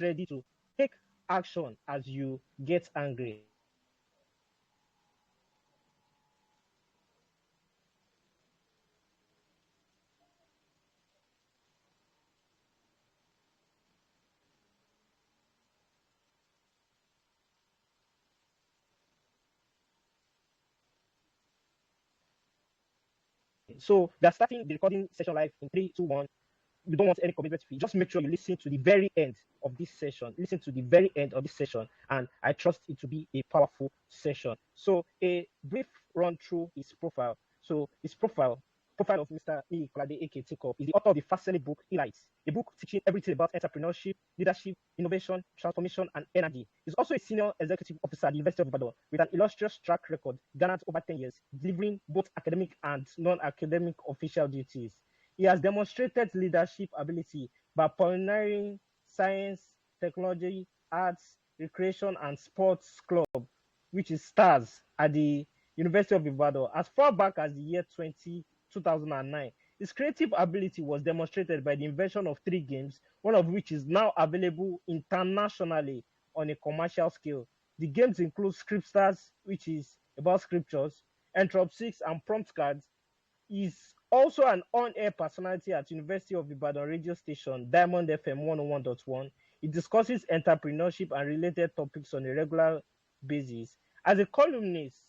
ready to take action as you get angry. So we are starting the recording session live in 3, 2, 1. You don't want any commitment fee. Just make sure you listen to the very end of this session. Listen to the very end of this session, and I trust it to be a powerful session. So a brief run through his profile. So his profile of Mr. Niyi Kolade, aka Take-Up, is the author of the fast-selling book ENTREPRENEURSHIP, a book teaching everything about entrepreneurship, leadership, innovation, transformation, and energy. He's also a senior executive officer at the University of Ibadan with an illustrious track record garnered over 10 years, delivering both academic and non-academic official duties. He has demonstrated leadership ability by pioneering science, technology, arts, recreation, and sports club, which is STARS, at the University of Ibadan as far back as the year 2009. His creative ability was demonstrated by the invention of 3 games, one of which is now available internationally on a commercial scale. The games include Scriptstars, which is about scriptures, Entrop 6, and Prompt Cards. Is also an on-air personality at University of Ibadan radio station Diamond FM 101.1. He discusses entrepreneurship and related topics on a regular basis. As a columnist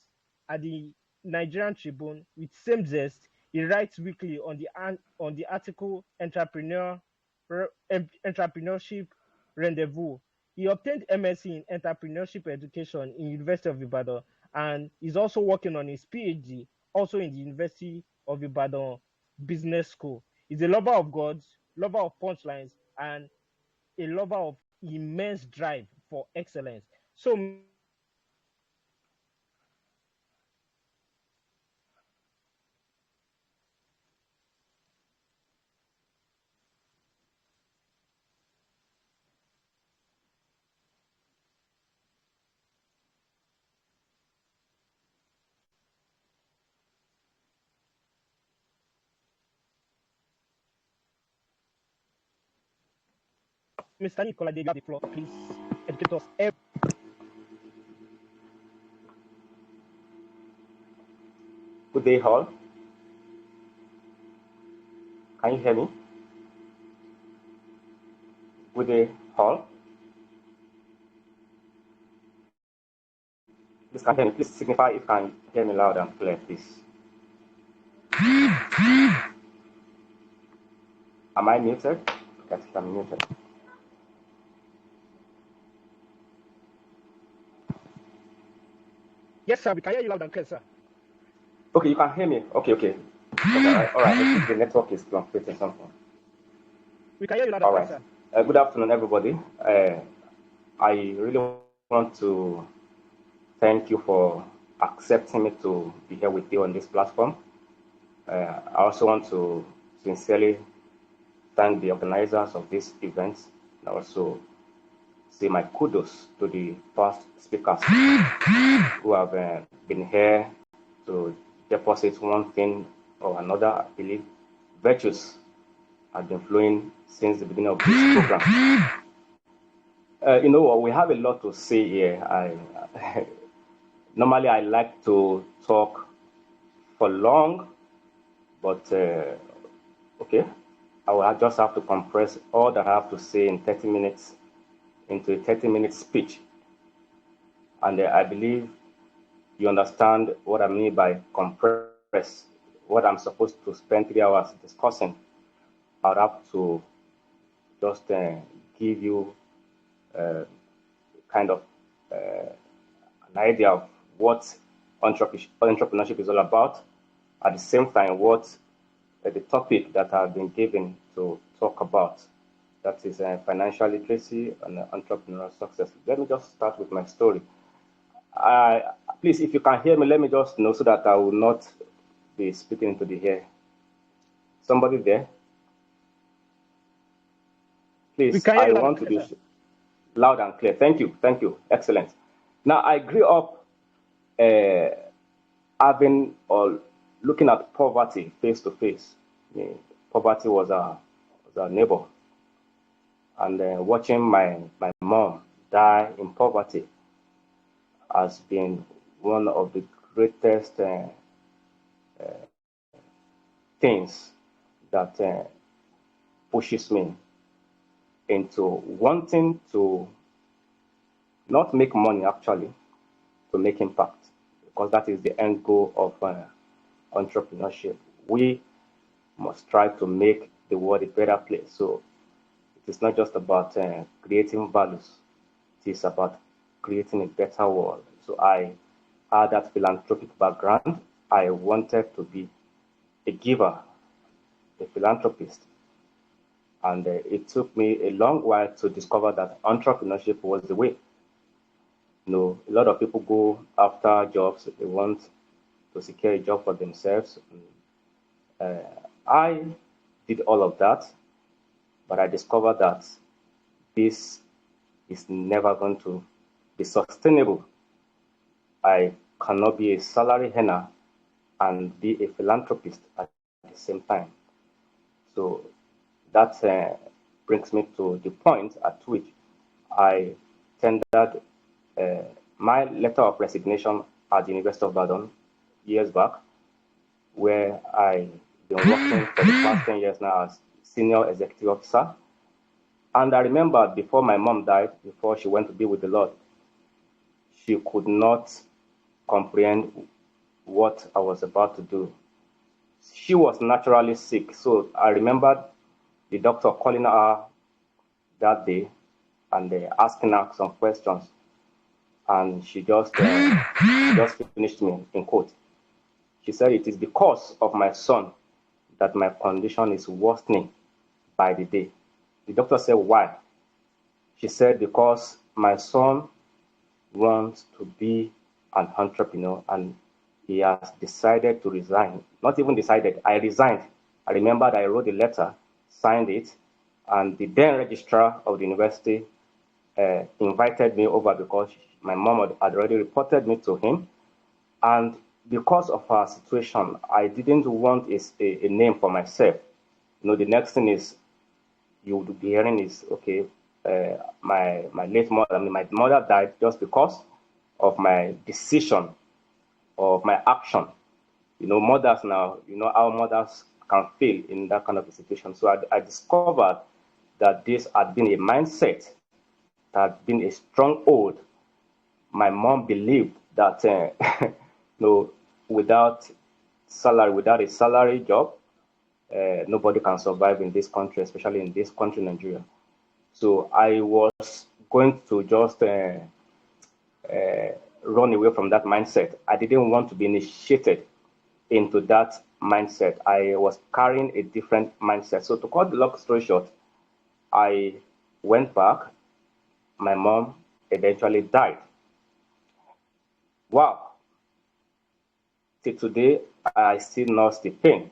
at the Nigerian Tribune with same zest, he writes weekly on the article Entrepreneurship Rendezvous. He obtained MSc in Entrepreneurship Education in University of Ibadan and is also working on his PhD also in the University of Ibadan Business School. He's a lover of God, lover of punchlines, and a lover of immense drive for excellence. So, Mr. Niyi Kolade, you have the floor. Please educate us. Good day, all. Can you hear me? Good day, all. Please can hear me. Please signify if you can hear me loud and clear, please. Am I muted? Yes, I'm muted. Yes, sir. We can hear you loud and clear, sir. Okay, you can hear me. Okay. Okay, all right. The network is fluctuating something. We can hear you loud and clear, sir. Good afternoon, everybody. I really want to thank you for accepting me to be here with you on this platform. I also want to sincerely thank the organizers of this event and also say my kudos to the past speakers who have been here to deposit one thing or another. I believe virtues have been flowing since the beginning of this program. You know what, we have a lot to say here. Normally I like to talk for long, but okay, I will just have to compress all that I have to say in 30 minutes into a 30-minute speech. And I believe you understand what I mean by compress. What I'm supposed to spend 3 hours discussing, I'll have to just give you kind of an idea of what entrepreneurship is all about. At the same time, what the topic that I've been given to talk about, that is financial literacy and entrepreneurial success. Let me just start with my story. Please, if you can hear me, let me just know so that I will not be speaking into the air. Somebody there? Please, I want to be loud and clear. Thank you, excellent. Now, I grew up having or looking at poverty face to face. Poverty was our neighbor. And watching my mom die in poverty has been one of the greatest things that pushes me into wanting to not make money, actually, to make impact, because that is the end goal of entrepreneurship. We must try to make the world a better place. So it is not just about creating values, it is about creating a better world. So I had that philanthropic background. I wanted to be a giver, a philanthropist. And it took me a long while to discover that entrepreneurship was the way. You know, a lot of people go after jobs, they want to secure a job for themselves. Uh, I did all of that, but I discovered that this is never going to be sustainable. I cannot be a salary earner and be a philanthropist at the same time. So that brings me to the point at which I tendered uh, my letter of resignation at the University of Badon years back, where I've been working for the past 10 years now as senior executive officer. And I remember before my mom died, before she went to be with the Lord, she could not comprehend what I was about to do. She was naturally sick. So I remember the doctor calling her that day and asking her some questions. And she just finished me in quote. She said, "It is because of my son that my condition is worsening by the day." The doctor said, "Why?" She said, "Because my son wants to be an entrepreneur and he has decided to resign." Not even decided, I resigned. I remembered I wrote a letter, signed it, and the then registrar of the university invited me over because my mom had already reported me to him. And because of our situation, I didn't want a name for myself. You know, the next thing is you would be hearing is, okay, my late mother, my mother died just because of my decision or of my action. You know, mothers now, you know how mothers can feel in that kind of a situation. So I discovered that this had been a mindset, that had been a stronghold. My mom believed that you know, without salary, without a salary job, nobody can survive in this country, especially in this country, Nigeria. So I was going to just run away from that mindset. I didn't want to be initiated into that mindset. I was carrying a different mindset. So to cut the long story short, I went back. My mom eventually died. Wow. Till today, I still nurse the pain.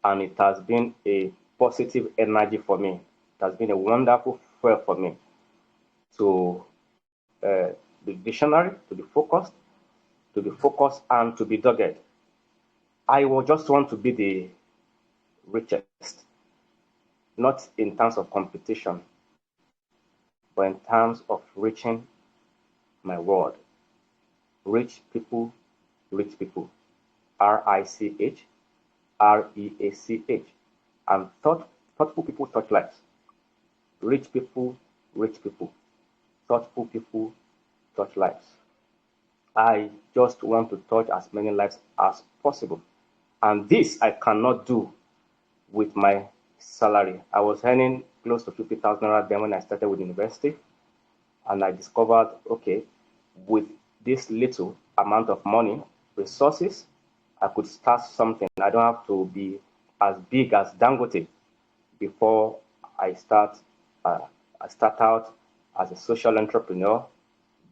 And it has been a positive energy for me. It has been a wonderful fuel for me to be visionary, to be focused, and to be dogged. I will just want to be the richest, not in terms of competition, but in terms of reaching my world. Rich people, rich people. RICH, REACH. And thoughtful people touch lives. Rich people, rich people. Thoughtful people touch lives. I just want to touch as many lives as possible. And this I cannot do with my salary. I was earning close to 50,000 naira then when I started with university. And I discovered, okay, with this little amount of money, resources, I could start something. I don't have to be as big as Dangote before I start. I start out as a social entrepreneur,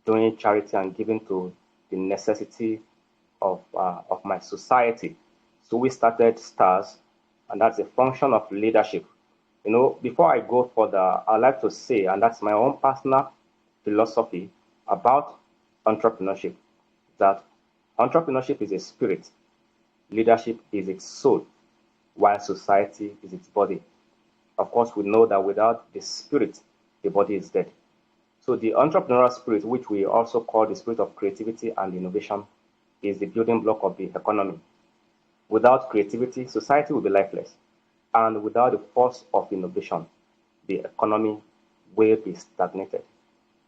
doing charity and giving to the necessity of my society. So we started STARS, and that's a function of leadership. You know, before I go further, I'd like to say, and that's my own personal philosophy about entrepreneurship, that entrepreneurship is a spirit, leadership is its soul, while society is its body. Of course, we know that without the spirit, the body is dead. So the entrepreneurial spirit, which we also call the spirit of creativity and innovation, is the building block of the economy. Without creativity, society will be lifeless. And without the force of innovation, the economy will be stagnated.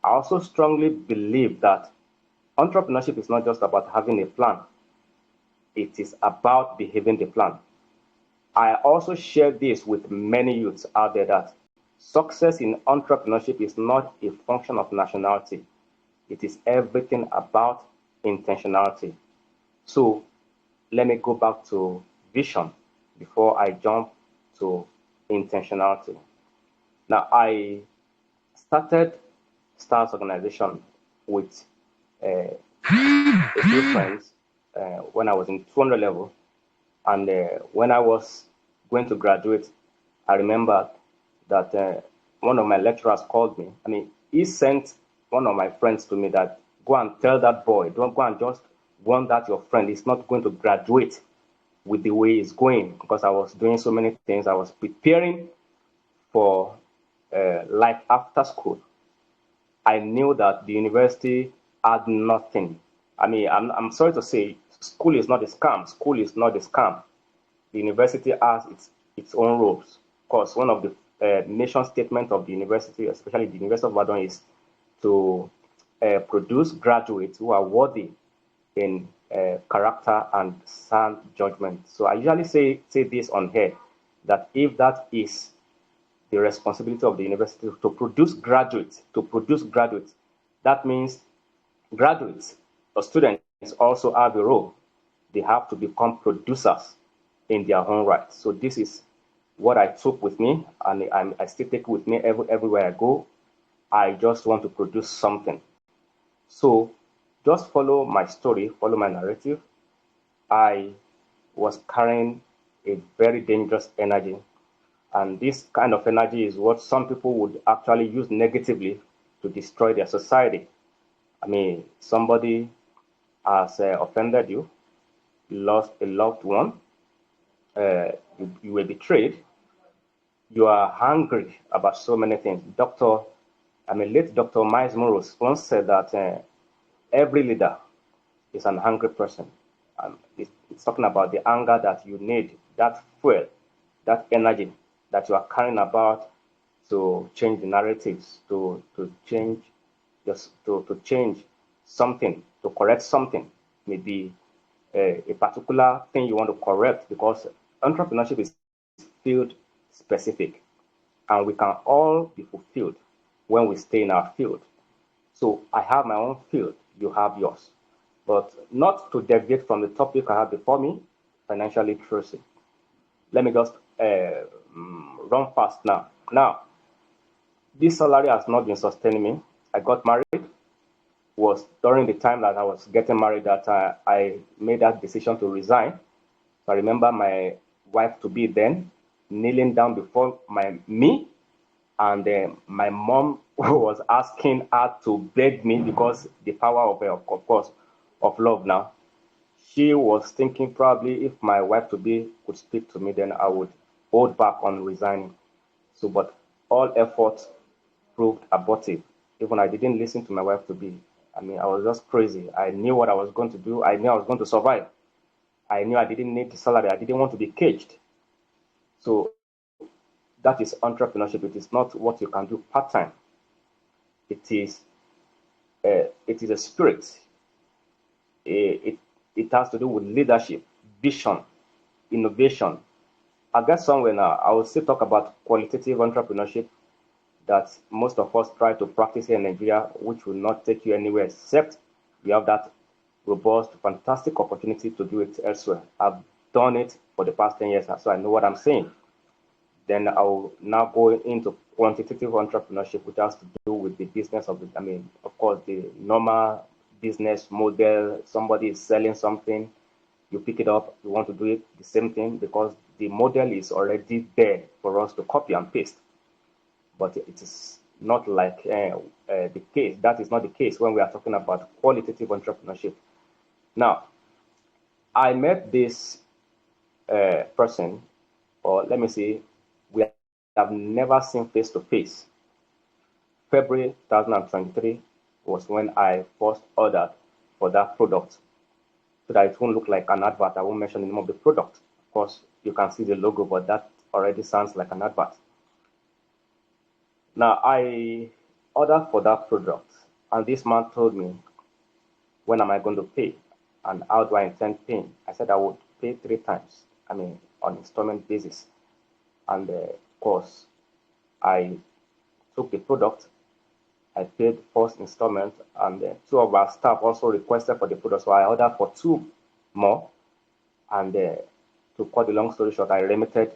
I also strongly believe that entrepreneurship is not just about having a plan, it is about behaving the plan. I also share this with many youths out there that success in entrepreneurship is not a function of nationality. It is everything about intentionality. So let me go back to vision before I jump to intentionality. Now, I started Stars Organization with a few friends when I was in 200 level. And when I was going to graduate, I remember that one of my lecturers called me. I mean, he sent one of my friends to me that go and tell that boy, don't go and just warn that your friend is not going to graduate with the way it's going, because I was doing so many things. I was preparing for life after school. I knew that the university had nothing. I mean, I'm sorry to say, school is not a scam. School is not a scam. The university has its own rules. Of course, one of the mission statements of the university, especially the University of Ibadan, is to produce graduates who are worthy in character and sound judgment. So I usually say this on here, that if that is the responsibility of the university to produce graduates, that means graduates or students also have a role. They have to become producers in their own right. So this is what I took with me, and I still take it with me everywhere I go. I just want to produce something. So just follow my story, follow my narrative. I was carrying a very dangerous energy, and this kind of energy is what some people would actually use negatively to destroy their society. I mean, somebody has offended you, lost a loved one, you were betrayed, you are hungry about so many things. Late Dr. Miles Morris once said that every leader is an hungry person. It's talking about the anger that you need, that fuel, that energy that you are carrying about to change the narratives, to change just to change something, to correct something, maybe a particular thing you want to correct, because entrepreneurship is field specific, and we can all be fulfilled when we stay in our field. So I have my own field, you have yours. But not to deviate from the topic I have before me, financial literacy. Let me just run fast now. Now, this salary has not been sustaining me. I got married. It was during the time that I was getting married that I made that decision to resign. So I remember my wife to be then kneeling down before me, and my mom was asking her to beg me, because the power of course, of love now. She was thinking probably if my wife to be could speak to me, then I would hold back on resigning. So, but all efforts proved abortive. Even I didn't listen to my wife to be. I mean, I was just crazy. I knew what I was going to do. I knew I was going to survive. I knew I didn't need the salary. I didn't want to be caged. So that is entrepreneurship. It is not what you can do part time. It is a spirit. It has to do with leadership, vision, innovation. I guess somewhere now I will still talk about qualitative entrepreneurship that most of us try to practice here in Nigeria, which will not take you anywhere except you have that robust, fantastic opportunity to do it elsewhere. I've done it for the past 10 years, so I know what I'm saying. Then I will now go into quantitative entrepreneurship, which has to do with the business of I mean, of course, the normal business model. Somebody is selling something, you pick it up, you want to do it the same thing because the model is already there for us to copy and paste. But it is not like the case. That is not the case when we are talking about qualitative entrepreneurship. Now, I met this person, or let me say, we have never seen face to face. February 2023 was when I first ordered for that product, so that it won't look like an advert. I won't mention the name of the product. Of course, you can see the logo, but that already sounds like an advert. Now, I ordered for that product, and this man told me, when am I going to pay? And how do I intend paying? I said I would pay 3 times, on installment basis. And of course, I took the product, I paid first installment, and two of our staff also requested for the product, so I ordered for 2 more. And to cut the long story short, I remitted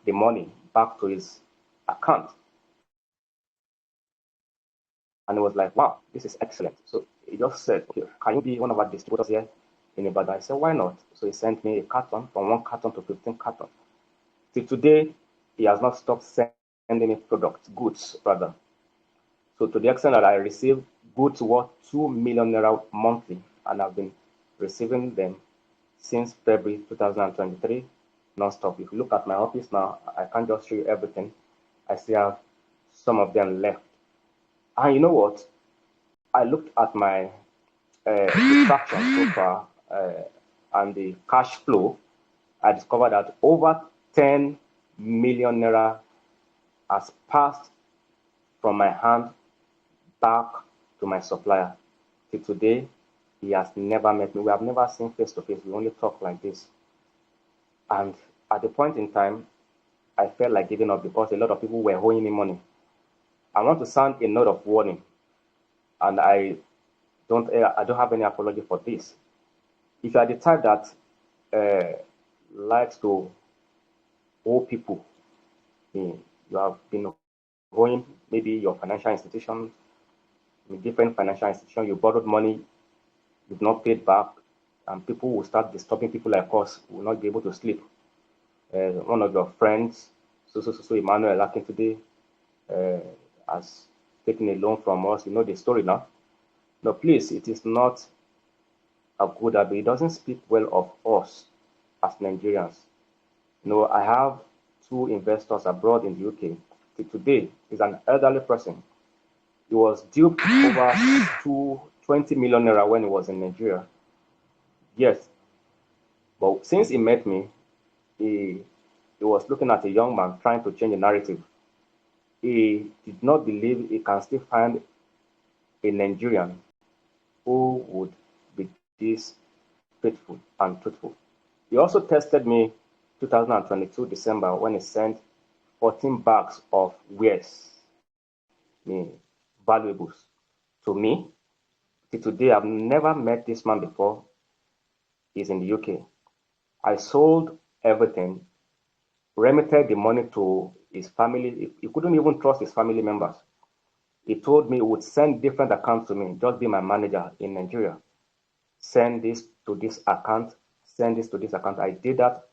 the money back to his account. And it was like, wow, this is excellent. So he just said, okay, can you be one of our distributors here in Ibadan? I said, why not? So he sent me a carton, from 1 carton to 15 cartons. Till today, he has not stopped sending me products, goods rather. So to the extent that I receive goods worth 2 million naira monthly, and I've been receiving them since February 2023, non-stop. If you look at my office now, I can't just show you everything. I still have some of them left. And you know what? I looked at my traction so far and the cash flow. I discovered that over 10 million naira has passed from my hand back to my supplier. Till today, he has never met me. We have never seen face to face. We only talk like this. And at the point in time, I felt like giving up because a lot of people were owing me money. I want to sound a note of warning, and I don't have any apology for this. If you are the type that likes to owe people, you have been owing maybe your financial institution, in different financial institutions, you borrowed money, you've not paid back, and people will start disturbing people like us, will not be able to sleep. One of your friends, so Emmanuel Akintoday, has taken a loan from us. You know the story now. No, please, it is not a good habit. It doesn't speak well of us as Nigerians. No, I have 2 investors abroad in the UK. Today is an elderly person. He was due over 20 million naira when he was in Nigeria. Yes, but since he met me, he was looking at a young man trying to change the narrative. He did not believe he can still find a Nigerian who would be this faithful and truthful. He also tested me 2022 December when he sent 14 bags of wares, valuables, to me. Till today, I've never met this man before. He's in the UK. I sold everything, remitted the money to his family. He couldn't even trust his family members. He told me he would send different accounts to me, just be my manager in Nigeria. Send this to this account, send this to this account. I did that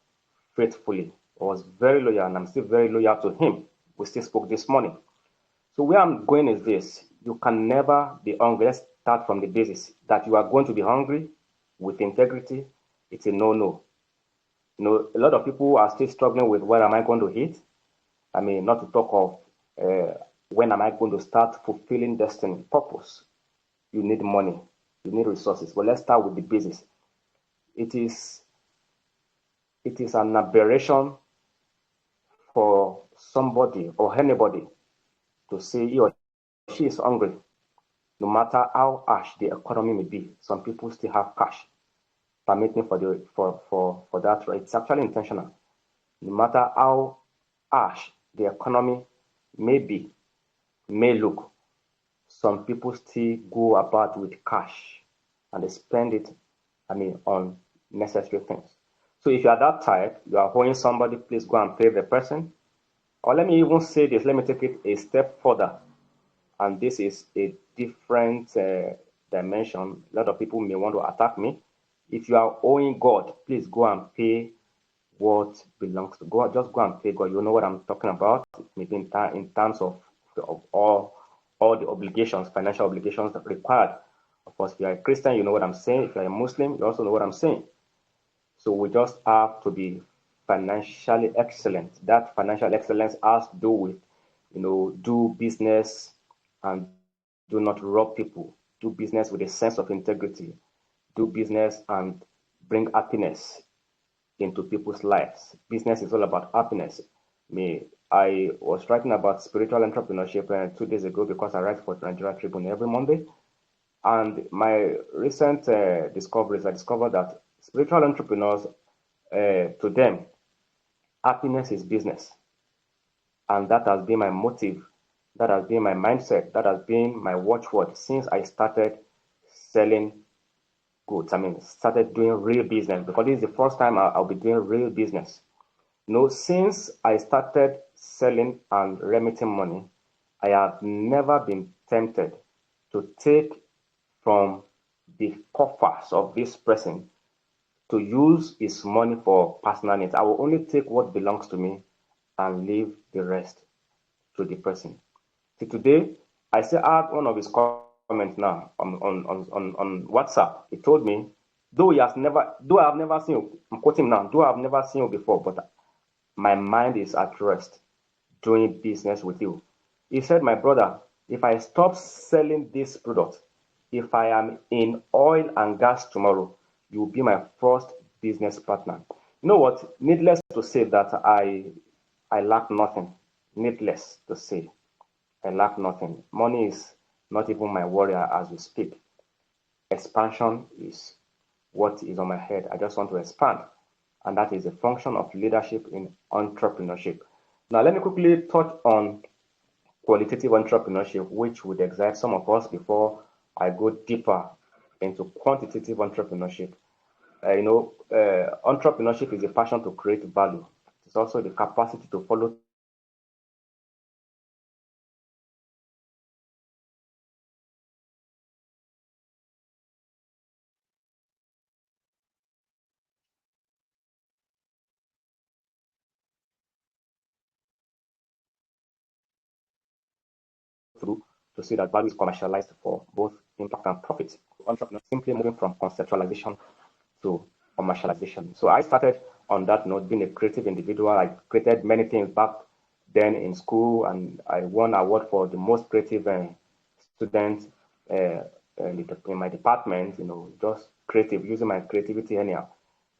faithfully. I was very loyal, and I'm still very loyal to him. We still spoke this morning. So where I'm going is this. You can never be hungry. Let's start from the basis that you are going to be hungry with integrity. It's a no-no. A lot of people are still struggling with where am I going to eat? Not to talk of when am I going to start fulfilling destiny, purpose. You need money, you need resources. But let's start with the basis. It is an aberration for somebody or anybody to say he or she is hungry. No matter how harsh the economy may be, some people still have cash. Permit me for that, right? It's actually intentional. No matter how harsh the economy may look, some people still go about with cash and they spend it, on necessary things. So if you are that type, you are owing somebody, please go and pay the person. Or let me even say this, let me take it a step further. And this is a different dimension. A lot of people may want to attack me. If you are owing God, please go and pay what belongs to God. Just go and pay God. You know what I'm talking about. Maybe in terms of all the obligations, financial obligations that are required. Of course, if you are a Christian, you know what I'm saying. If you are a Muslim, you also know what I'm saying. So we just have to be financially excellent. That financial excellence has to do with, do business and do not rob people. Do business with a sense of integrity. Do business and bring happiness into people's lives. Business is all about happiness. I was writing about spiritual entrepreneurship 2 days ago because I write for Nigeria Tribune every Monday. And my recent discoveries, I discovered that spiritual entrepreneurs, to them, happiness is business. And that has been my motive. That has been my mindset. That has been my watchword since I started selling goods. Started doing real business because this is the first time I'll be doing real business. Since I started selling and remitting money, I have never been tempted to take from the coffers of this person to use his money for personal needs. I will only take what belongs to me and leave the rest to the person. See, today, I still had one of his comments now on WhatsApp. He told me, though I have never seen you, I'm quoting now, though I have never seen you before, but my mind is at rest doing business with you. He said, my brother, if I stop selling this product, if I am in oil and gas tomorrow, you will be my first business partner. You know what? Needless to say that I lack nothing. Needless to say, I lack nothing. Money is not even my worry as we speak. Expansion is what is on my head. I just want to expand. And that is a function of leadership in entrepreneurship. Now, let me quickly touch on qualitative entrepreneurship, which would excite some of us before I go deeper into quantitative entrepreneurship. Entrepreneurship is a passion to create value. It's also the capacity to follow through to see that value is commercialized for both impact and profit. Entrepreneurs simply moving from conceptualization to commercialization. So I started on that note, being a creative individual. I created many things back then in school, and I won an award for the most creative student in my department. Just creative, using my creativity anyhow.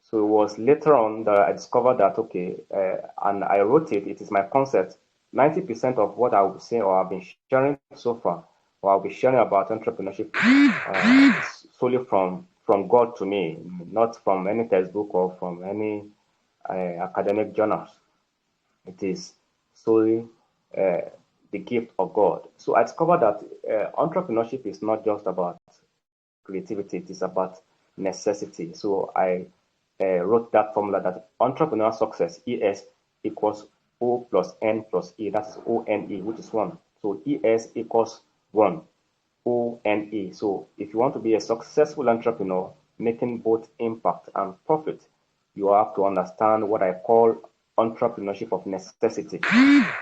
So it was later on that I discovered that, okay, and I wrote it. It is my concept. 90% of what I will say or I've been sharing so far, or I'll be sharing about entrepreneurship, is solely from God to me, not from any textbook or from any academic journals. It is solely uh, the gift of God. So I discovered that entrepreneurship is not just about creativity, it is about necessity. So I wrote that formula that entrepreneurial success, ES, equals O plus N plus E. That is ONE, which is 1. So ES equals 1, ONE. So if you want to be a successful entrepreneur, making both impact and profit, you have to understand what I call entrepreneurship of necessity.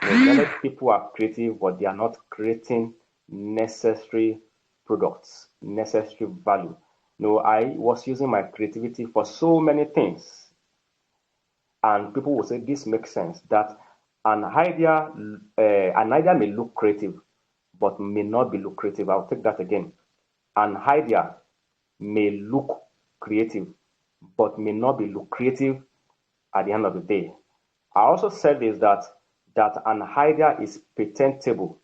Many people are creative, but they are not creating necessary products, necessary value. I was using my creativity for so many things, and people will say this makes sense that an idea may look creative, but may not be lucrative. I'll take that again. An idea may look creative, but may not be lucrative at the end of the day. I also said this that an idea is patentable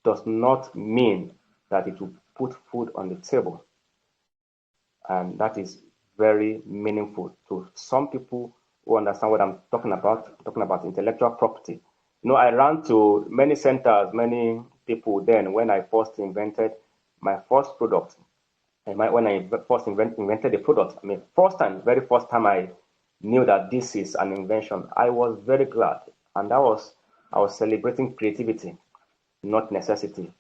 does not mean that it will put food on the table. And that is very meaningful to some people who understand what I'm talking about intellectual property. I ran to many centers, many people then when I first invented my first product. And when I first invented the product, very first time I knew that this is an invention, I was very glad. And I was celebrating creativity, not necessity.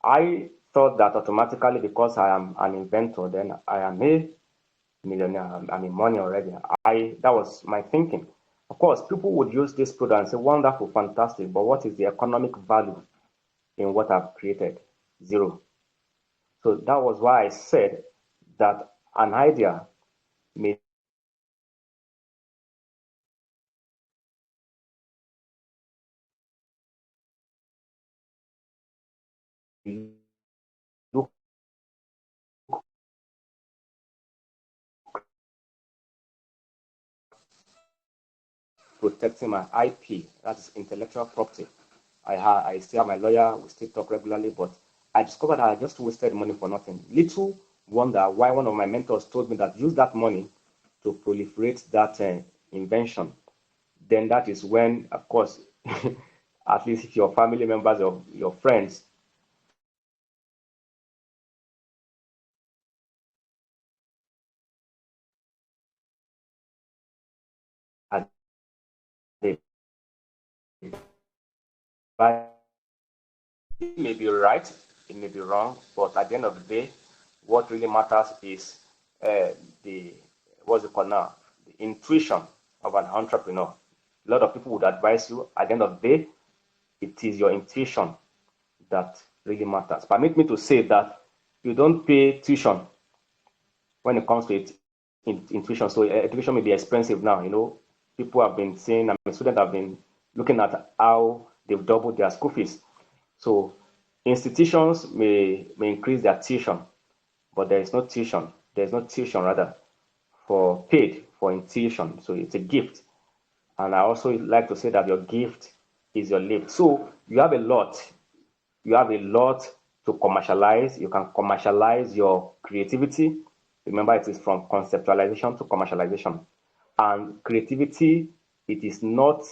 I thought that automatically because I am an inventor, then I am a millionaire. I'm in money already. That was my thinking. Of course, people would use this product and say, wonderful, fantastic, but what is the economic value in what I've created? Zero. So that was why I said that an idea may protecting my IP, that is intellectual property. I still have my lawyer, we still talk regularly, but I discovered that I just wasted money for nothing. Little wonder why one of my mentors told me that use that money to proliferate that invention. Then that is when, of course, at least if your family members or your friends are they buy. It may be right, it may be wrong, but at the end of the day, what really matters is the what's it called now? The intuition of an entrepreneur. A lot of people would advise you at the end of the day, it is your intuition that really matters. Permit me to say that you don't pay tuition when it comes to it, intuition. So education may be expensive now. People have been saying, students have been looking at how they've doubled their school fees. So institutions may increase their tuition, but there is no tuition. There is no tuition rather for paid for intuition. So it's a gift. And I also like to say that your gift is your lift. So you have a lot. You have a lot to commercialize. You can commercialize your creativity. Remember, it is from conceptualization to commercialization. And creativity, it is not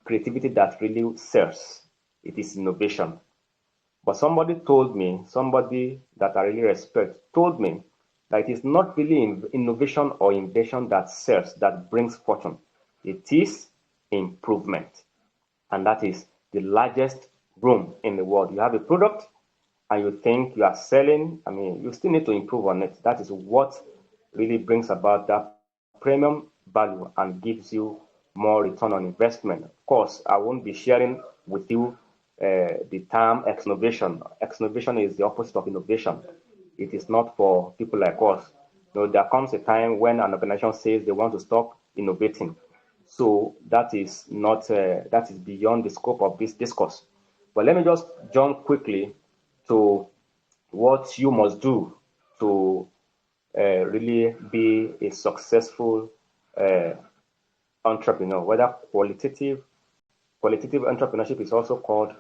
creativity that really serves. It is innovation. But somebody told me, somebody that I really respect, told me that it is not really innovation or invention that serves, that brings fortune. It is improvement. And that is the largest room in the world. You have a product and you think you are selling, you still need to improve on it. That is what really brings about that premium value and gives you more return on investment. Of course, I won't be sharing with you the term exnovation. Exnovation is the opposite of innovation. It is not for people like us. There comes a time when an organization says they want to stop innovating. So that is not that is beyond the scope of this discourse. But let me just jump quickly to what you must do to really be a successful uh, entrepreneur. Whether qualitative entrepreneurship is also called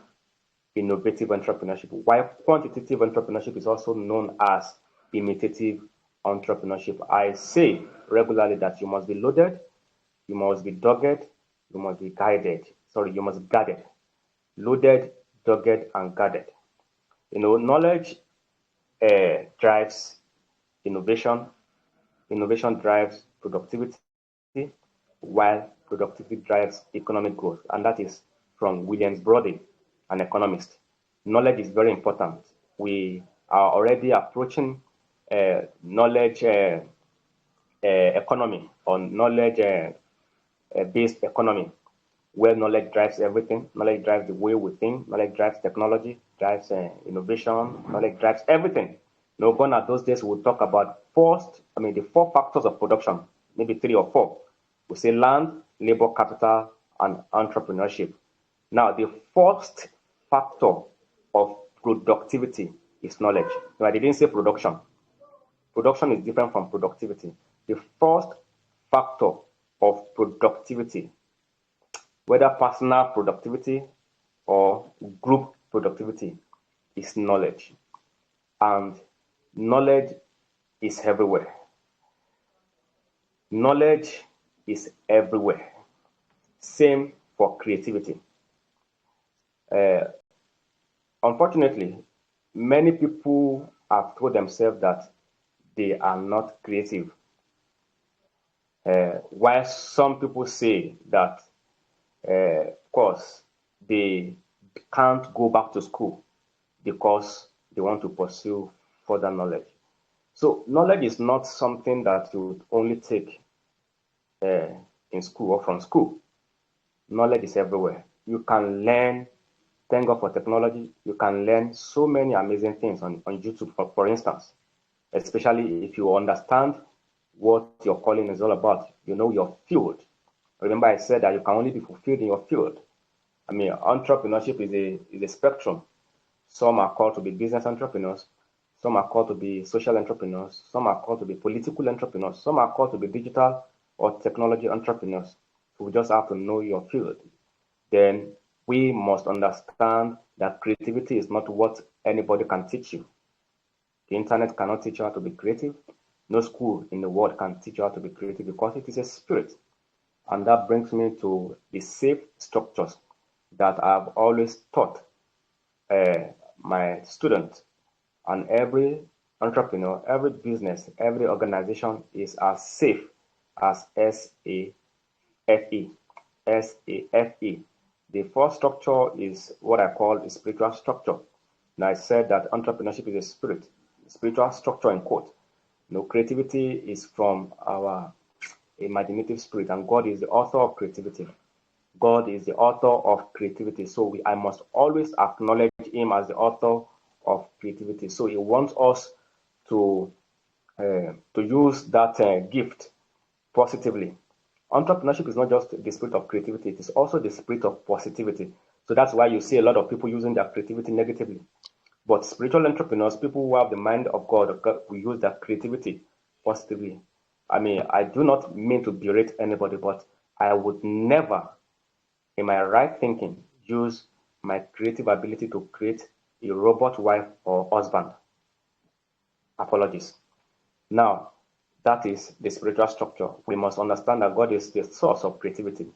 innovative entrepreneurship, while quantitative entrepreneurship is also known as imitative entrepreneurship. I say regularly that you must be loaded, you must be dogged, you must be guided. Sorry, you must be guarded. Loaded, dogged, and guarded. Knowledge drives innovation. Innovation drives productivity, while productivity drives economic growth. And that is from Williams Brody, an economist. Knowledge is very important. We are already approaching knowledge economy or knowledge based economy, where knowledge drives everything. Knowledge drives the way we think. Knowledge drives technology, drives innovation. Knowledge drives everything. Gone are those days we'll talk about the 4 factors of production, maybe 3 or 4. We say land, labor, capital, and entrepreneurship. Now, the first factor of productivity is knowledge. No, I didn't say production. Production is different from productivity. The first factor of productivity, whether personal productivity or group productivity, is knowledge. And knowledge is everywhere. Knowledge is everywhere. Same for creativity. Unfortunately, many people have told themselves that they are not creative. While some people say that, of course, they can't go back to school because they want to pursue further knowledge. So knowledge is not something that you only take in school or from school. Knowledge is everywhere. You can learn, thank God for technology, you can learn so many amazing things on YouTube, for instance, especially if you understand what your calling is all about. You know your field. Remember I said that you can only be fulfilled in your field. Entrepreneurship is a spectrum. Some are called to be business entrepreneurs. Some are called to be social entrepreneurs. Some are called to be political entrepreneurs. Some are called to be digital or technology entrepreneurs. We just have to know your field. Then we must understand that creativity is not what anybody can teach you. The internet cannot teach you how to be creative. No school in the world can teach you how to be creative because it is a spirit. And that brings me to the safe structures that I've always taught my students. And every entrepreneur, every business, every organization is as safe as SAFE. SAFE. The first structure is what I call a spiritual structure. And I said that entrepreneurship is a spirit, spiritual structure in quote. Creativity is from our imaginative spirit, and God is the author of creativity. God is the author of creativity. So I must always acknowledge Him as the author of creativity. So He wants us to use that gift positively. Entrepreneurship is not just the spirit of creativity, it is also the spirit of positivity. So that's why you see a lot of people using their creativity negatively. But spiritual entrepreneurs, people who have the mind of God, will use their creativity positively. I do not mean to berate anybody, but I would never, in my right thinking, use my creative ability to create a robot wife or husband. Apologies. Now, that is the spiritual structure. We must understand that God is the source of creativity.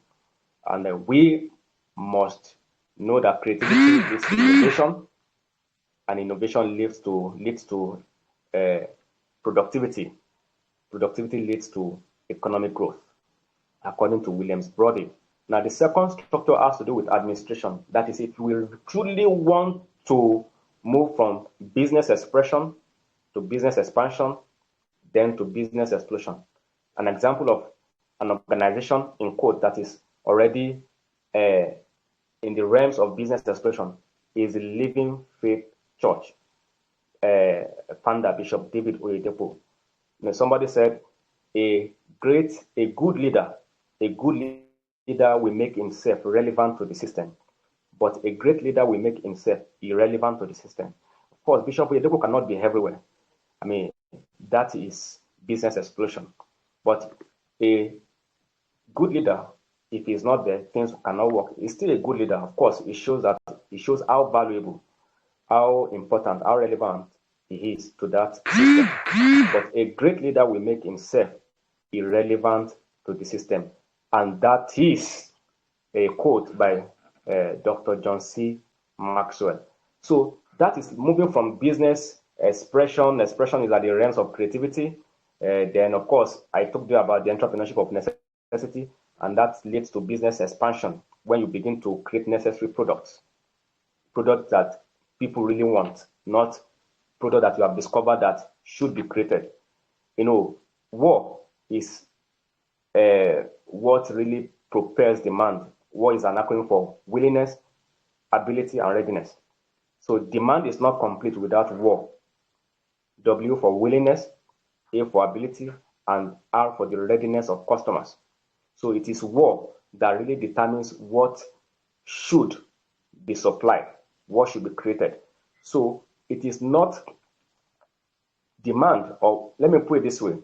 And we must know that creativity is innovation, and innovation leads to productivity. Productivity leads to economic growth, according to Williams Brody. Now, the second structure has to do with administration. That is, if we truly want to move from business expression to business expansion, then to business explosion. An example of an organization, in quote, that is already in the realms of business expression is the Living Faith Church, founder Bishop David Oyedepo. Somebody said, a good leader will make himself relevant to the system, but a great leader will make himself irrelevant to the system. Of course, Bishop Oyedepo cannot be everywhere. That is business explosion. But a good leader, if he's not there, things cannot work. He's still a good leader. Of course, it shows how valuable, how important, how relevant he is to that system. But a great leader will make himself irrelevant to the system. And that is a quote by Dr. John C. Maxwell. So that is moving from business expression. Expression is at the realms of creativity. Then, of course, I talked about the entrepreneurship of necessity, and that leads to business expansion when you begin to create necessary products that people really want, not product that you have discovered that should be created. War is what really propels demand. War is an acronym for willingness, ability, and readiness. So demand is not complete without war. W for willingness, A for ability, and R for the readiness of customers. So it is war that really determines what should be supplied, what should be created. So it is not demand, or let me put it this way,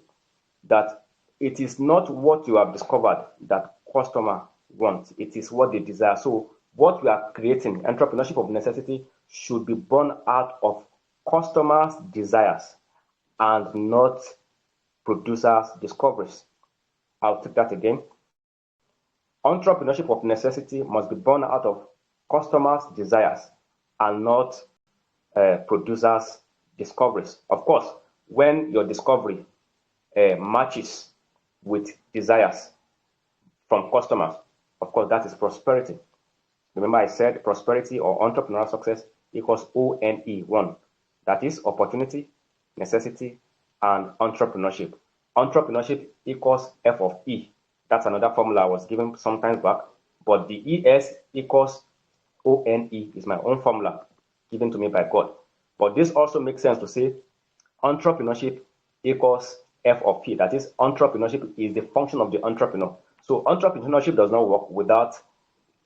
that it is not what you have discovered that customer wants, it is what they desire. So what we are creating, entrepreneurship of necessity, should be born out of customers' desires and not producers' discoveries. I'll take that again. Entrepreneurship of necessity must be born out of customers' desires and not producers' discoveries. Of course, when your discovery matches with desires from customers, of course, that is prosperity. Remember, I said prosperity or entrepreneurial success equals ONE1. That is opportunity, necessity, and entrepreneurship. Entrepreneurship equals F of E. That's another formula I was given some time back. But the ES equals ONE is my own formula given to me by God. But this also makes sense to say entrepreneurship equals F of P. That is, entrepreneurship is the function of the entrepreneur. So entrepreneurship does not work without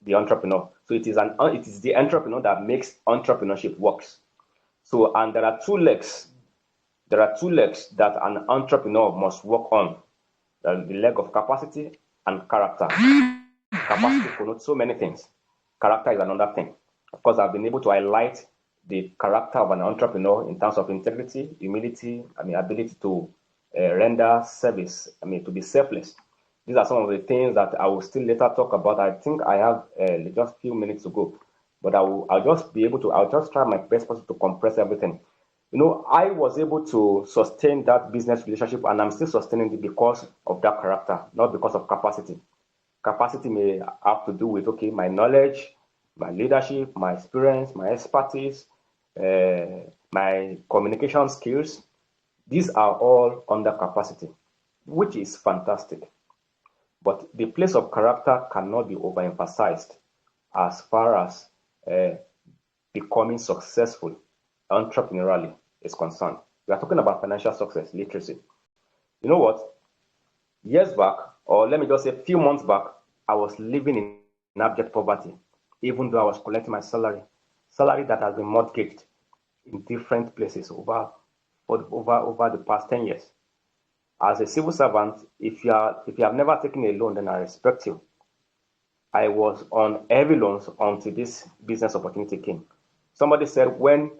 the entrepreneur. So it is the entrepreneur that makes entrepreneurship works. So, and there are two legs. There are two legs that an entrepreneur must work on: the leg of capacity and character. capacity connotes so many things. Character is another thing. Of course, I've been able to highlight the character of an entrepreneur in terms of integrity, humility, ability to render service, to be selfless. These are some of the things that I will still later talk about. I think I have just a few minutes to go, but I'll just be able to, I'll just try my best possible to compress everything. I was able to sustain that business relationship, and I'm still sustaining it because of that character, not because of capacity. Capacity may have to do with, okay, my knowledge, my leadership, my experience, my expertise, my communication skills. These are all under capacity, which is fantastic. But the place of character cannot be overemphasized as far as becoming successful entrepreneurially is concerned. We are talking about financial success, literacy. You know what? Years back, or let me just say a few months back, I was living in abject poverty, even though I was collecting my salary that has been mortgaged in different places over the past 10 years. As a civil servant, if you have never taken a loan, then I respect you. I was on heavy loans until this business opportunity came. Somebody said when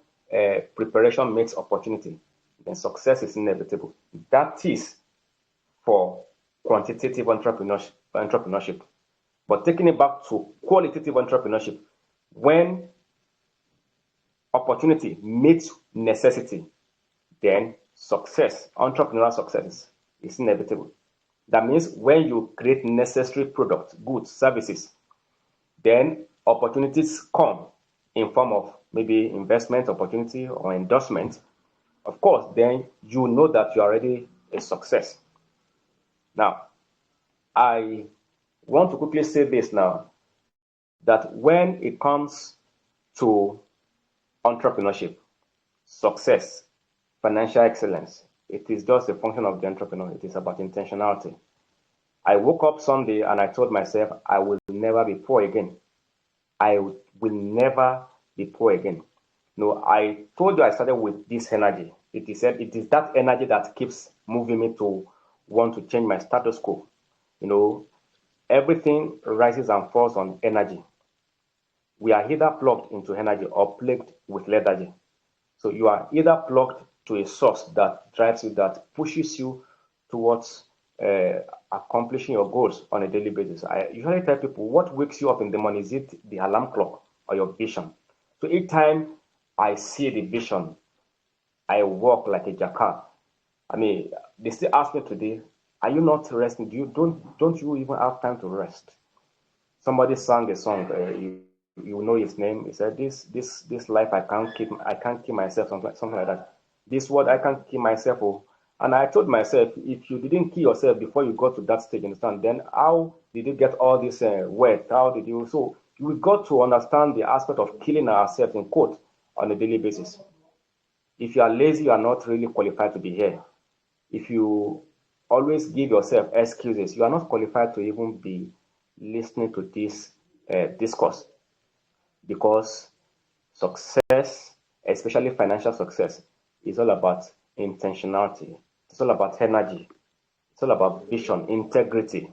preparation makes opportunity, then success is inevitable. That is for quantitative entrepreneurship. But taking it back to qualitative entrepreneurship, when opportunity meets necessity, then success, entrepreneurial success, is inevitable. That means when you create necessary products, goods, services, then opportunities come in form of maybe investment opportunity or endorsement. Of course, then you know that you're already a success. Now, I want to quickly say this now, that when it comes to entrepreneurship, success, financial excellence, it is just a function of the entrepreneur. It is about intentionality. I woke up Sunday and I told myself, I will never be poor again. I will never be poor again. No, I told you I started with this energy. It is that energy that keeps moving me to want to change my status quo. Everything rises and falls on energy. We are either plugged into energy or plagued with lethargy. So you are either plugged to a source that drives you, that pushes you towards accomplishing your goals on a daily basis. I usually tell people, what wakes you up in the morning? Is it the alarm clock or your vision? So each time I see the vision, I walk like a jackal. They still ask me today, are you not resting? Don't you even have time to rest? Somebody sang a song, you know his name. He said, this life I can't keep myself, something like that. This word I can't keep myself. Oh. And I told myself, if you didn't kill yourself before you got to that stage, understand, then how did you get all this weight? How did you? So we got to understand the aspect of killing ourselves, in quote, on a daily basis. If you are lazy, you are not really qualified to be here. If you always give yourself excuses, you are not qualified to even be listening to this discourse, because success, especially financial success, is all about intentionality. It's all about energy. It's all about vision, integrity.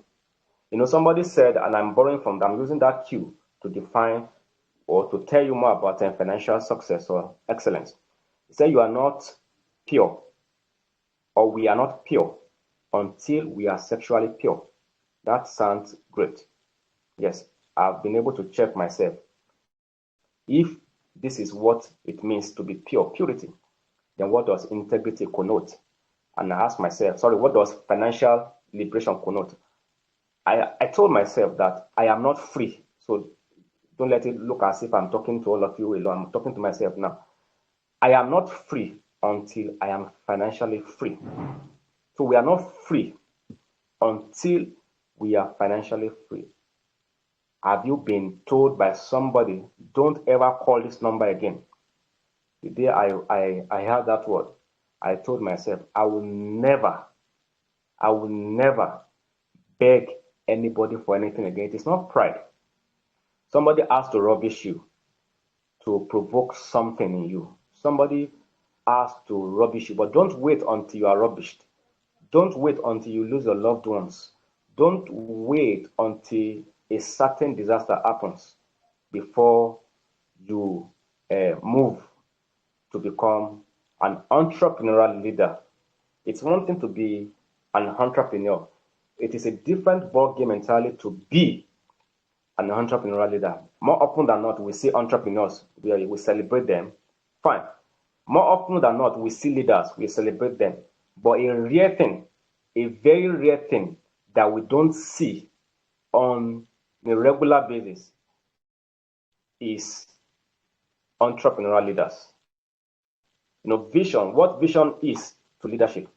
Somebody said, and I'm borrowing from them, I'm using that cue to define or to tell you more about financial success or excellence. He said, you are not pure, or we are not pure until we are sexually pure. That sounds great. Yes, I've been able to check myself. If this is what it means to be pure, purity, then what does integrity connote? And I asked myself, sorry, what does financial liberation connote? I told myself that I am not free. So don't let it look as if I'm talking to all of you alone. I'm talking to myself now. I am not free until I am financially free. So we are not free until we are financially free. Have you been told by somebody, don't ever call this number again? The day I heard that word, I told myself, I will never beg anybody for anything again. It is not pride. Somebody has to rubbish you to provoke something in you. Somebody has to rubbish you, but don't wait until you are rubbished. Don't wait until you lose your loved ones. Don't wait until a certain disaster happens before you move to become an entrepreneurial leader. It's one thing to be an entrepreneur. It is a different ballgame entirely to be an entrepreneurial leader. More often than not, we see entrepreneurs, we celebrate them. Fine. More often than not, we see leaders, we celebrate them. But a rare thing, a very rare thing that we don't see on a regular basis is entrepreneurial leaders. Vision, what vision is to leadership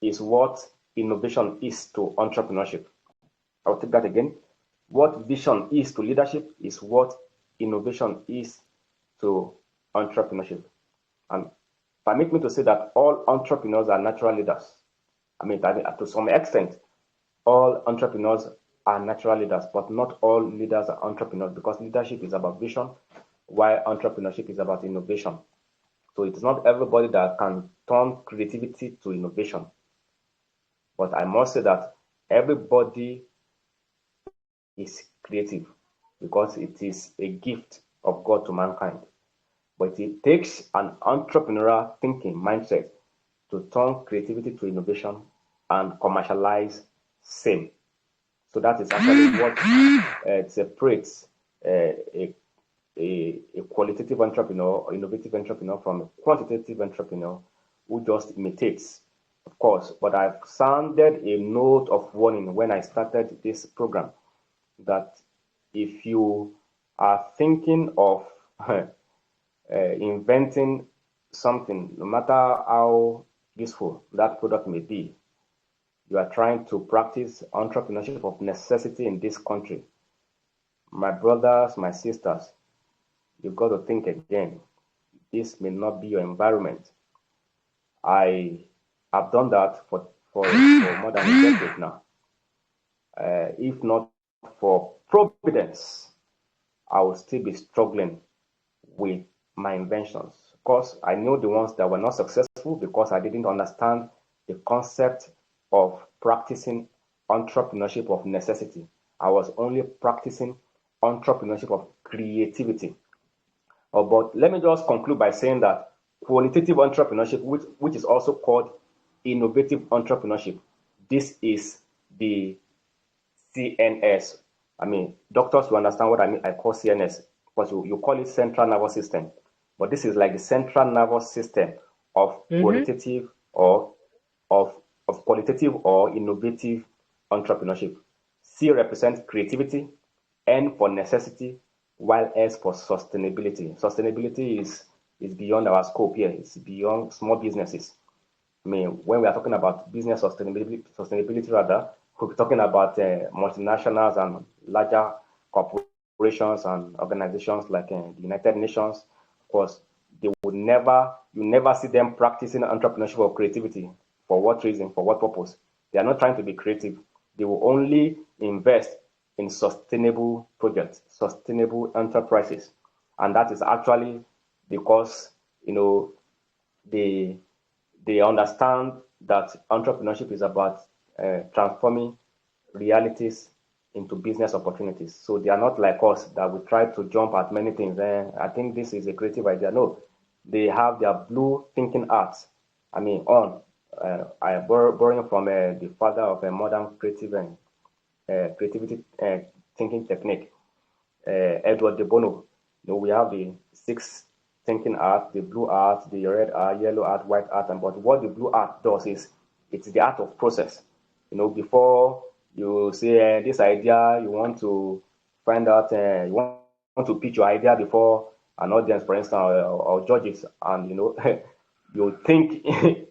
is what innovation is to entrepreneurship. I'll take that again. What vision is to leadership is what innovation is to entrepreneurship. And permit me to say that all entrepreneurs are natural leaders. I mean, to some extent, all entrepreneurs are natural leaders, but not all leaders are entrepreneurs, because leadership is about vision, while entrepreneurship is about innovation. So it's not everybody that can turn creativity to innovation. But I must say that everybody is creative because it is a gift of God to mankind. But it takes an entrepreneurial thinking mindset to turn creativity to innovation and commercialize same. So that is actually what separates a qualitative entrepreneur or innovative entrepreneur from a quantitative entrepreneur who just imitates, of course. But I've sounded a note of warning when I started this program that if you are thinking of inventing something, no matter how useful that product may be, you are trying to practice entrepreneurship of necessity in this country. My brothers, my sisters, you've got to think again. This may not be your environment. I have done that for more than a decade now. If not for providence, I will still be struggling with my inventions. Of course, I know the ones that were not successful because I didn't understand the concept of practicing entrepreneurship of necessity. I was only practicing entrepreneurship of creativity. But let me just conclude by saying that qualitative entrepreneurship, which is also called innovative entrepreneurship, this is the CNS. I mean, doctors will understand what I mean. I call CNS, because you call it central nervous system, but this is like the central nervous system of qualitative or of qualitative or innovative entrepreneurship. C represents creativity, N for necessity, while S for sustainability. Sustainability is beyond our scope here. It's beyond small businesses. I mean, when we are talking about business sustainability rather, we'll be talking about multinationals and larger corporations and organizations like the United Nations. Of course, you never see them practicing entrepreneurship or creativity. For what reason? For what purpose? They are not trying to be creative. They will only invest in sustainable projects, sustainable enterprises. And that is actually because, they understand that entrepreneurship is about transforming realities into business opportunities. So they are not like us that we try to jump at many things. I think this is a creative idea. No, they have their blue thinking arts. I mean, I am borrowing from the father of a modern creativity thinking technique, Edward de Bono. We have the 6 thinking art, the blue art, the red art, yellow art, white art, but what the blue art does is it's the art of process. Before you say this idea, you want to find out, you want to pitch your idea before an audience, for instance, or judges, and you think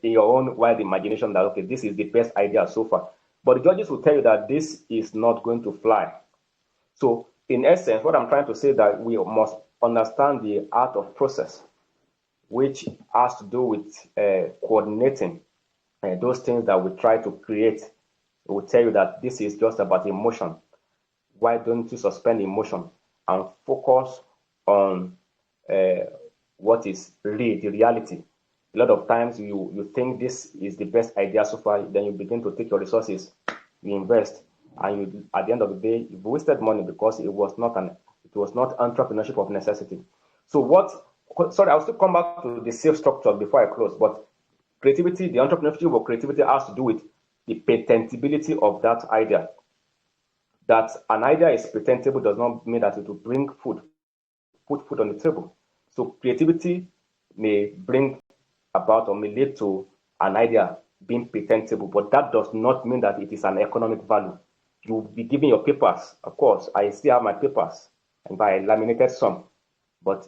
in your own wild imagination that okay, this is the best idea so far, but the judges will tell you that this is not going to fly. So in essence, what I'm trying to say is that we must understand the art of process, which has to do with coordinating those things that we try to create. It will tell you that this is just about emotion. Why don't you suspend emotion and focus on what is real, the reality? A lot of times you think this is the best idea so far, then you begin to take your resources, you invest, and you, at the end of the day, you've wasted money because it was not entrepreneurship of necessity. So what? Sorry, I'll still come back to the safe structure before I close. But creativity, the entrepreneurship of creativity has to do with the patentability of that idea. That an idea is patentable does not mean that it will bring food, put food on the table. So creativity may bring about or may lead to an idea being patentable, but that does not mean that it is an economic value. You'll be giving your papers. Of course, I still have my papers, and I laminated some, but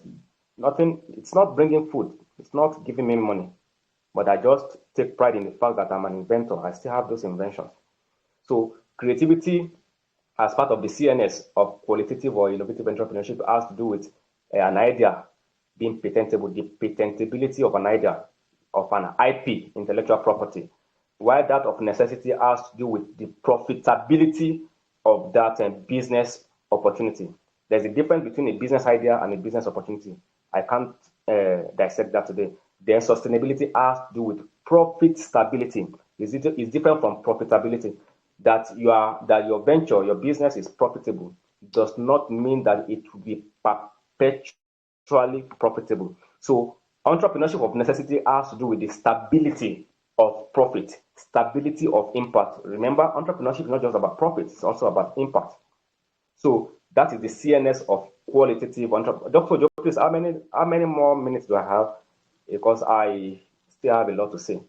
nothing. It's not bringing food. It's not giving me money. But I just take pride in the fact that I'm an inventor. I still have those inventions. So creativity, as part of the CNS of qualitative or innovative entrepreneurship, has to do with an idea being patentable, the patentability of an idea, of an IP, intellectual property, while that of necessity has to do with the profitability of that business opportunity. There's a difference between a business idea and a business opportunity. I can't dissect that today. Then sustainability has to do with profit stability. It's different from profitability. That your venture, your business is profitable does not mean that it will be perpetually profitable. So entrepreneurship of necessity has to do with the stability of profit, stability of impact. Remember, entrepreneurship is not just about profit, it's also about impact. So that is the CNS of qualitative entrepreneurship. Dr. Joe, please, how many more minutes do I have? Because I still have a lot to say.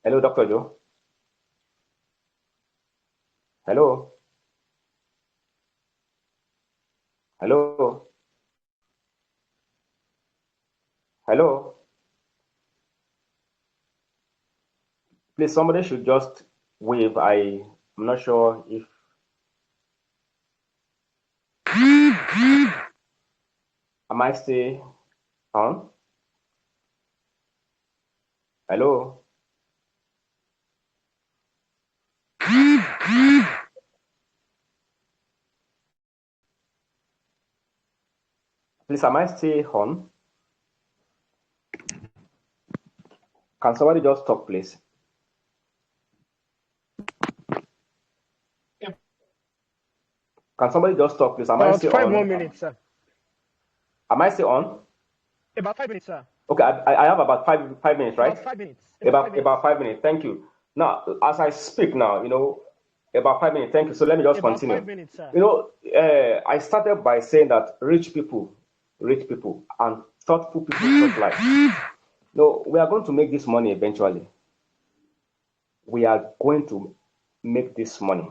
Hello, Dr. Joe. Hello. Hello. Hello. Please, somebody should just wave. I'm not sure if. Am I still on? Hello. Please, am I still on? Can somebody just talk, please? Can somebody just talk, please? Am I still 5 on? more minutes, sir. Am I still on? About 5 minutes, sir. Okay, I have about 5 minutes, right? About 5 minutes. About 5 minutes. Thank you. Now, as I speak now, about 5 minutes. Thank you. So let me just About continue. 5 minutes, sir. I started by saying that rich people, and thoughtful people touch life. No, we are going to make this money eventually. We are going to make this money,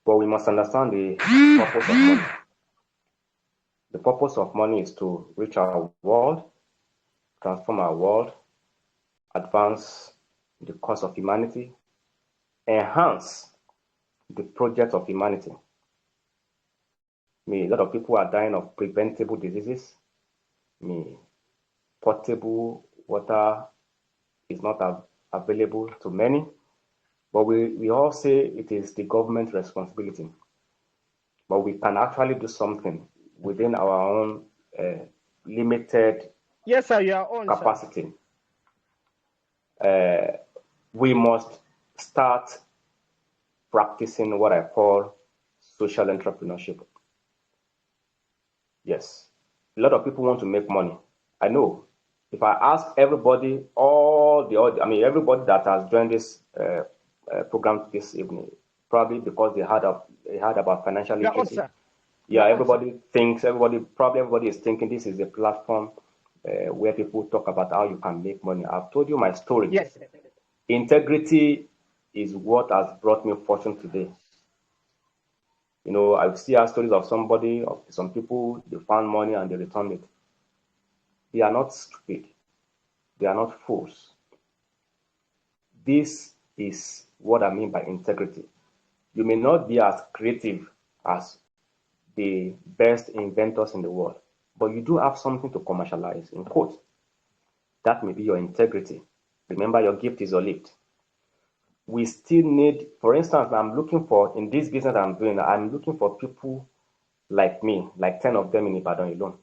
but we must understand the purpose of money. The purpose of money is to reach our world, transform our world, advance the cause of humanity, enhance the project of humanity. A lot of people are dying of preventable diseases. Portable water is not available to many, but we all say it is the government's responsibility. But we can actually do something within our own limited Yes, sir, you are on, capacity. We must start practicing what I call social entrepreneurship. Yes, a lot of people want to make money. I know. If I ask everybody, everybody that has joined this program this evening, probably because they heard about financial literacy. Everybody is thinking this is a platform where people talk about how you can make money. I've told you my story. Yes. Integrity is what has brought me fortune today. I see stories of some people, they found money and they returned it. They are not stupid. They are not fools. This is what I mean by integrity. You may not be as creative as the best inventors in the world, but you do have something to commercialize, in quotes. That may be your integrity. Remember, your gift is your lift. We still need, for instance, in this business I'm doing, I'm looking for people like me, like 10 of them in Ibadan alone.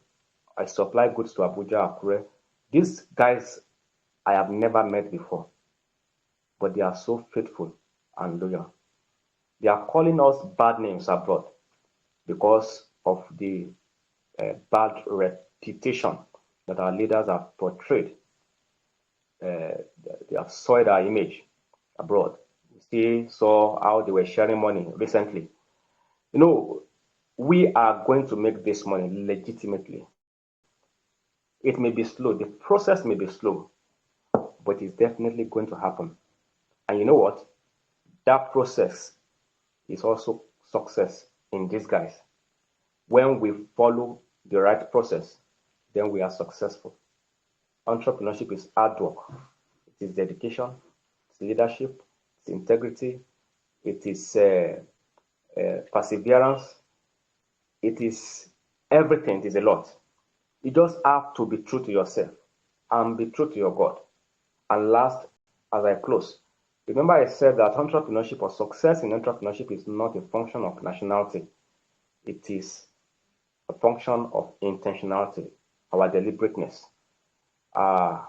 I supply goods to Abuja, Akure. These guys I have never met before. but they are so faithful and loyal. They are calling us bad names abroad because of the bad reputation that our leaders have portrayed. They have soiled our image abroad. We still saw how they were sharing money recently. You know, we are going to make this money legitimately. It may be slow, the process may be slow, but it's definitely going to happen. And you know what? That process is also success in disguise. When we follow the right process, then we are successful. Entrepreneurship is hard work. It is dedication, it's leadership, it's integrity, it is perseverance, it is everything. It is a lot. You just have to be true to yourself and be true to your God. And last, as I close, remember I said that entrepreneurship or success in entrepreneurship is not a function of nationality. It is a function of intentionality, our deliberateness, uh,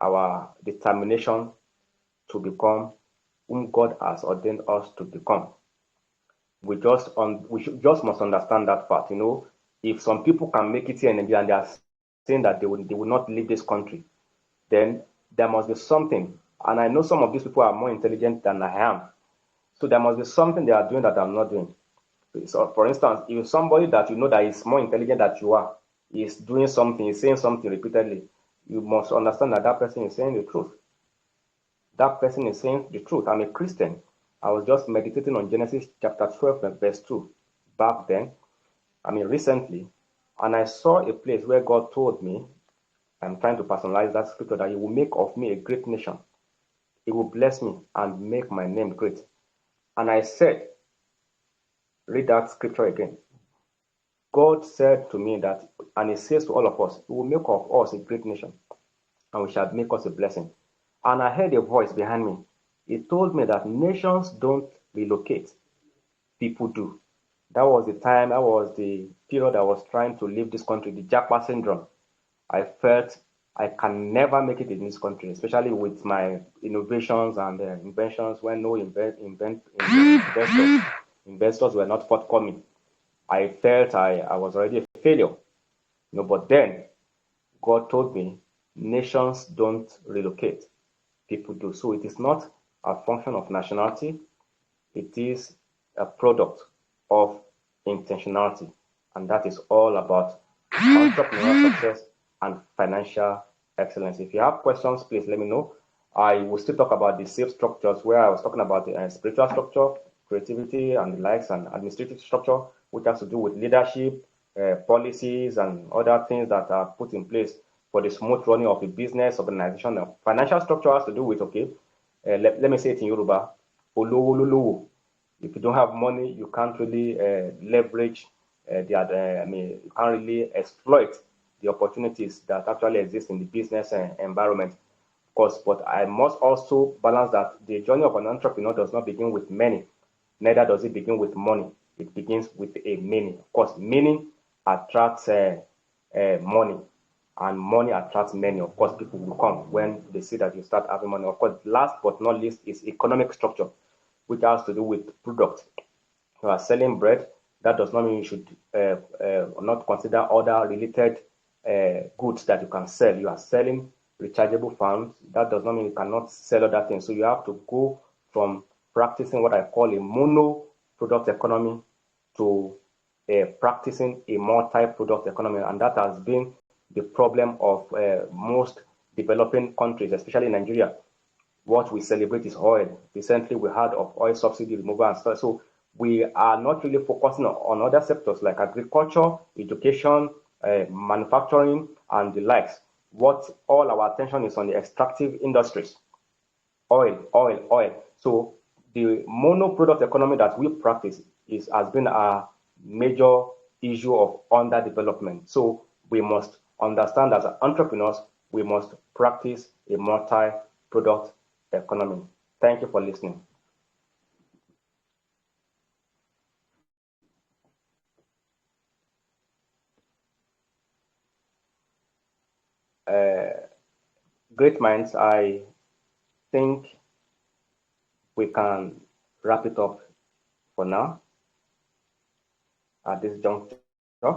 our determination to become whom God has ordained us to become. We should just must understand that part. If some people can make it here in Nigeria and they are saying that they will not leave this country, then there must be something. And I know some of these people are more intelligent than I am. So there must be something they are doing that I'm not doing. So for instance, if somebody that you know that is more intelligent than you are is doing something, is saying something repeatedly, you must understand that that person is saying the truth. That person is saying the truth. I'm a Christian. I was just meditating on Genesis chapter 12 and verse 2 back then, recently, and I saw a place where God told me, I'm trying to personalize that scripture, that He will make of me a great nation. He will bless me and make my name great. And I said, read that scripture again. God said to me that, and He says to all of us, He will make of us a great nation, and we shall make us a blessing. And I heard a voice behind me. It told me that nations don't relocate, people do. That was the period I was trying to leave this country, the Japa syndrome. I felt I can never make it in this country, especially with my innovations and inventions when no investors were not forthcoming. I felt I was already a failure. But then God told me nations don't relocate, people do. So it is not a function of nationality, it is a product of intentionality. And that is all about entrepreneurial success and financial excellence. If you have questions, please let me know. I will still talk about the safe structures where I was talking about the spiritual structure, creativity, and the likes, and administrative structure, which has to do with leadership, policies, and other things that are put in place for the smooth running of a business organization. Financial structure has to do with, okay, let me say it in Yoruba, olówó. If you don't have money, you can't really leverage you can't really exploit the opportunities that actually exist in the business environment. Of course, but I must also balance that the journey of an entrepreneur does not begin with money, neither does it begin with money. It begins with a meaning. Of course, meaning attracts money, and money attracts many. Of course, people will come when they see that you start having money. Of course, last but not least is economic structure, which has to do with product. You are selling bread. That does not mean you should not consider other related goods that you can sell. You are selling rechargeable phones. That does not mean you cannot sell other things. So you have to go from practicing what I call a mono product economy to practicing a multi-product economy. And that has been the problem of most developing countries, especially Nigeria. What we celebrate is oil. Recently, we heard of oil subsidy removal and stuff. So we are not really focusing on other sectors like agriculture, education, manufacturing, and the likes. What all our attention is on the extractive industries. Oil, oil, oil. So the mono product economy that we practice has been a major issue of underdevelopment. So we must understand as entrepreneurs, we must practice a multi-product economy. Thank you for listening. Great minds, I think we can wrap it up for now at this juncture.